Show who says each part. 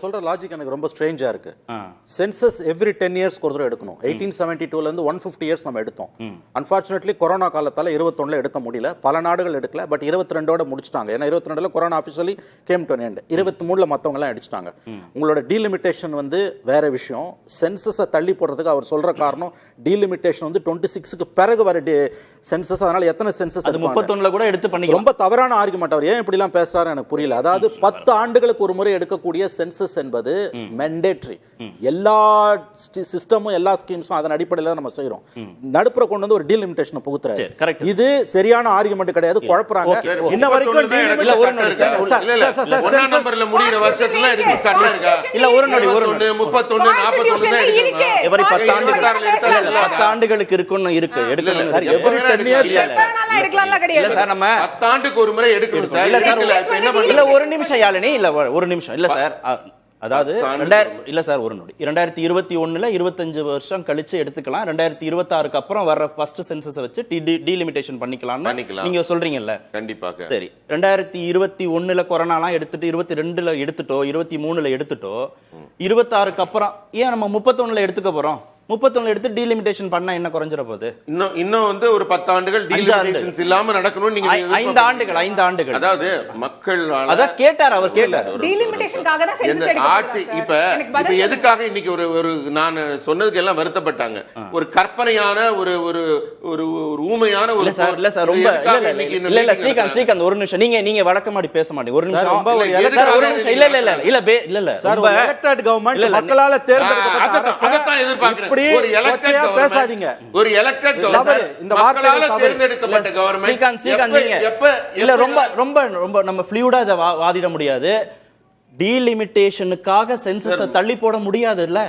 Speaker 1: சொல்ற லாஜிக் எனக்கு ரொம்ப ஸ்ட்ரேஞ்சா இருக்கு. சென்சஸ் எவ்ரி 10 years ஒரு தடவை எடுக்கணும். 1872ல இருந்து 150 years நம்ம எடுத்தோம். அன்பார்ச்சுனேட்லி கொரோனா காலத்தால 21ல எடுக்க முடியல, பல நாடுகள் எடுக்கல. பட் 22ஓட முடிச்சிட்டாங்க. ஏன்னா 22ல corona officially came to end. 23ல மத்தவங்க எல்லாம் அடிச்சிட்டாங்க. உங்களோட டீலிமிட்டேஷன் வந்து வேற விஷயம். சென்சஸை தள்ளி போடுறதுக்கு அவர் சொல்ற காரணம் டீலிமிட்டேஷன் வந்து 26க்கு பிறகு வர சென்சஸ். அதனால எத்தனை சென்சஸ்
Speaker 2: 31ல கூட எடுத்து பண்ணிக்கலாம்.
Speaker 1: ரொம்ப தவறான ஆர்குமெண்ட். அவர் ஏன் இப்படி எல்லாம் பேசுறாரு எனக்கு புரியல. அதாவது 10 ஆண்டுகளுக்கு ஒரு முறை எடுக்கக்கூடிய சென்சஸ் என்பது மெண்டேட்டரி. எல்லா சிஸ்டமும் எல்லா ஸ்கீம்ஸும் அதன் அடிப்படையில் நம்ம செய்யறோம். நடுப்புற கொண்டு வந்து ஒரு டீலிமிட்டேஷன் புகுத்துறாரு. இது சரியான ஆர்குமெண்ட் கிடையாது. குழப்பறாங்க. இன்ன வரைக்கும்
Speaker 3: நம்பர்ல முடியற வருஷத்துல எடுக்க ஸ்டார்ட் இருக்கா
Speaker 2: இல்ல ஒரு நொடி
Speaker 3: 31 41 தான் இருக்கு.
Speaker 2: எவரி 10 ஆண்டுகளுக்கு இருக்குன்னு இருக்கு. எடுக்கணும் சார். எவரி 10 years
Speaker 4: எடுக்கலாம்ல கிடையாது.
Speaker 3: இல்ல சார், நம்ம 10 ஆண்டுக்கு ஒரு முறை எடுக்கணும் சார்.
Speaker 2: இல்ல சார், இல்ல ஒரு நிமிஷம் யாழினி, இல்ல ஒரு நிமிஷம். இல்ல சார், அதாவது இல்ல சார் ஒரு நொடி. 2021ல 25 வருஷம் கழிச்சு எடுத்துக்கலாம். 2026க்கு அப்புறம் வர ஃபர்ஸ்ட் சென்சஸ் வச்சு டீலிமிட்டேஷன் பண்ணிக்கலாம்னு நீங்க சொல்றீங்கல்ல.
Speaker 3: கண்டிப்பாக.
Speaker 2: சரி, 2021ல கொரோனாலாம் எடுத்துட்டு 22ல எடுத்துட்டோ 23ல எடுத்துட்டோ 26க்கு அப்புறம் ஏன் நம்ம 31ல எடுத்துக்க போறோம்? 31 எடுத்து டீலிமிட்டேஷன் பண்ணா என்ன குறைஞ்சிர போகுது?
Speaker 3: இன்னும் வந்து ஒரு 10 ஆண்டுகள் டீலிமிட்டேஷன்ஸ் இல்லாம நடக்கணும். நீங்க
Speaker 2: 5 ஆண்டுகள்
Speaker 3: அதாவது மக்கள்
Speaker 2: அத கேட்டார். அவர் கேட்டார்
Speaker 4: டீலிமிட்டேஷன்காக தான் சென்சஸ் எடுக்கணும்.
Speaker 3: ஆட்சி இப்ப எதுக்காக இன்னைக்கு ஒரு நான் சொன்னதுக்கு எல்லாம் வருத்தப்பட்டாங்க. ஒரு கற்பனையான ஒரு ஊமையான ஒரு
Speaker 2: இல்ல சார் ரொம்ப இல்ல ஸ்ரீகாந்த் ஒரு நிமிஷம். நீங்க வழக்கமாடி பேச மாட்டீங்க. ஒரு நிமிஷம் ரொம்ப ஒரு நிமிஷம். இல்ல சார்,
Speaker 1: ரொம்ப எலெக்டட் கவர்மெண்ட் மக்களால தேர்ந்தெடுக்கப்பட்ட
Speaker 3: அதத்தான் எதிர்பார்க்கிறேன்.
Speaker 1: ஒரு எலெக்டட் பேசாதீங்க.
Speaker 3: ஒரு எலெக்டட் கவர்மெண்ட்
Speaker 1: இந்த வார்த்தையால
Speaker 3: தேர்ந்தெடுக்கப்பட்ட கவர்மெண்ட்
Speaker 2: இல்ல ரொம்ப நம்ம ஃப்ளூயிடா இத வாதிட முடியாது. டீலிமிட்டேஷனுக்காக சென்சஸை தள்ளி போட முடியாது இல்ல.